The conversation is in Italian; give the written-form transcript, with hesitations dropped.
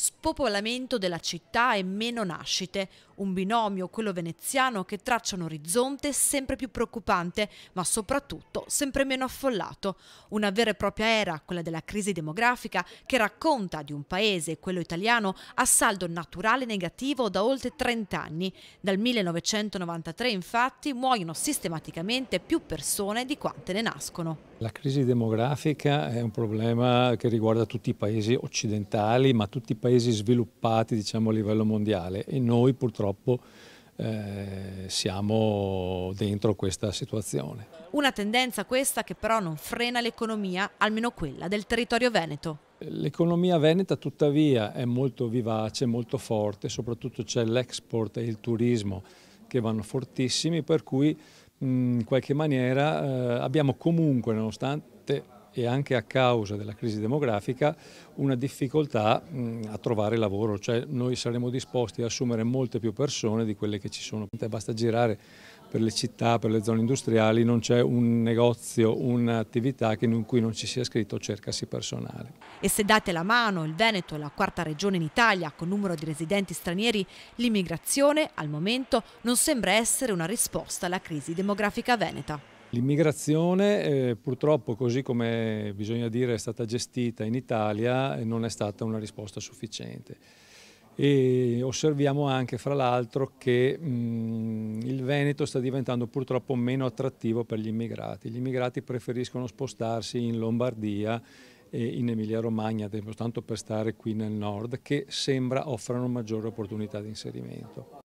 Spopolamento della città e meno nascite, un binomio, quello veneziano, che traccia un orizzonte sempre più preoccupante, ma soprattutto sempre meno affollato. Una vera e propria era, quella della crisi demografica, che racconta di un paese, quello italiano, a saldo naturale negativo da oltre 30 anni. Dal 1993, infatti, muoiono sistematicamente più persone di quante ne nascono. La crisi demografica è un problema che riguarda tutti i paesi occidentali, ma tutti i paesi sviluppati, diciamo, a livello mondiale, e noi purtroppo siamo dentro questa situazione. Una tendenza questa che però non frena l'economia, almeno quella del territorio veneto. L'economia veneta tuttavia è molto vivace, molto forte, soprattutto c'è l'export e il turismo che vanno fortissimi, per cui in qualche maniera abbiamo comunque, nonostante e anche a causa della crisi demografica, una difficoltà a trovare lavoro, cioè noi saremo disposti ad assumere molte più persone di quelle che ci sono. Basta girare per le città, per le zone industriali, non c'è un negozio, un'attività in cui non ci sia scritto cercasi personale. E se date la mano, il Veneto è la quarta regione in Italia con numero di residenti stranieri, l'immigrazione al momento non sembra essere una risposta alla crisi demografica veneta. L'immigrazione purtroppo, così come bisogna dire è stata gestita in Italia, non è stata una risposta sufficiente. E osserviamo anche, fra l'altro, che il Veneto sta diventando purtroppo meno attrattivo per gli immigrati. Gli immigrati preferiscono spostarsi in Lombardia e in Emilia-Romagna, tanto per stare qui nel nord, che sembra offrano maggiori opportunità di inserimento.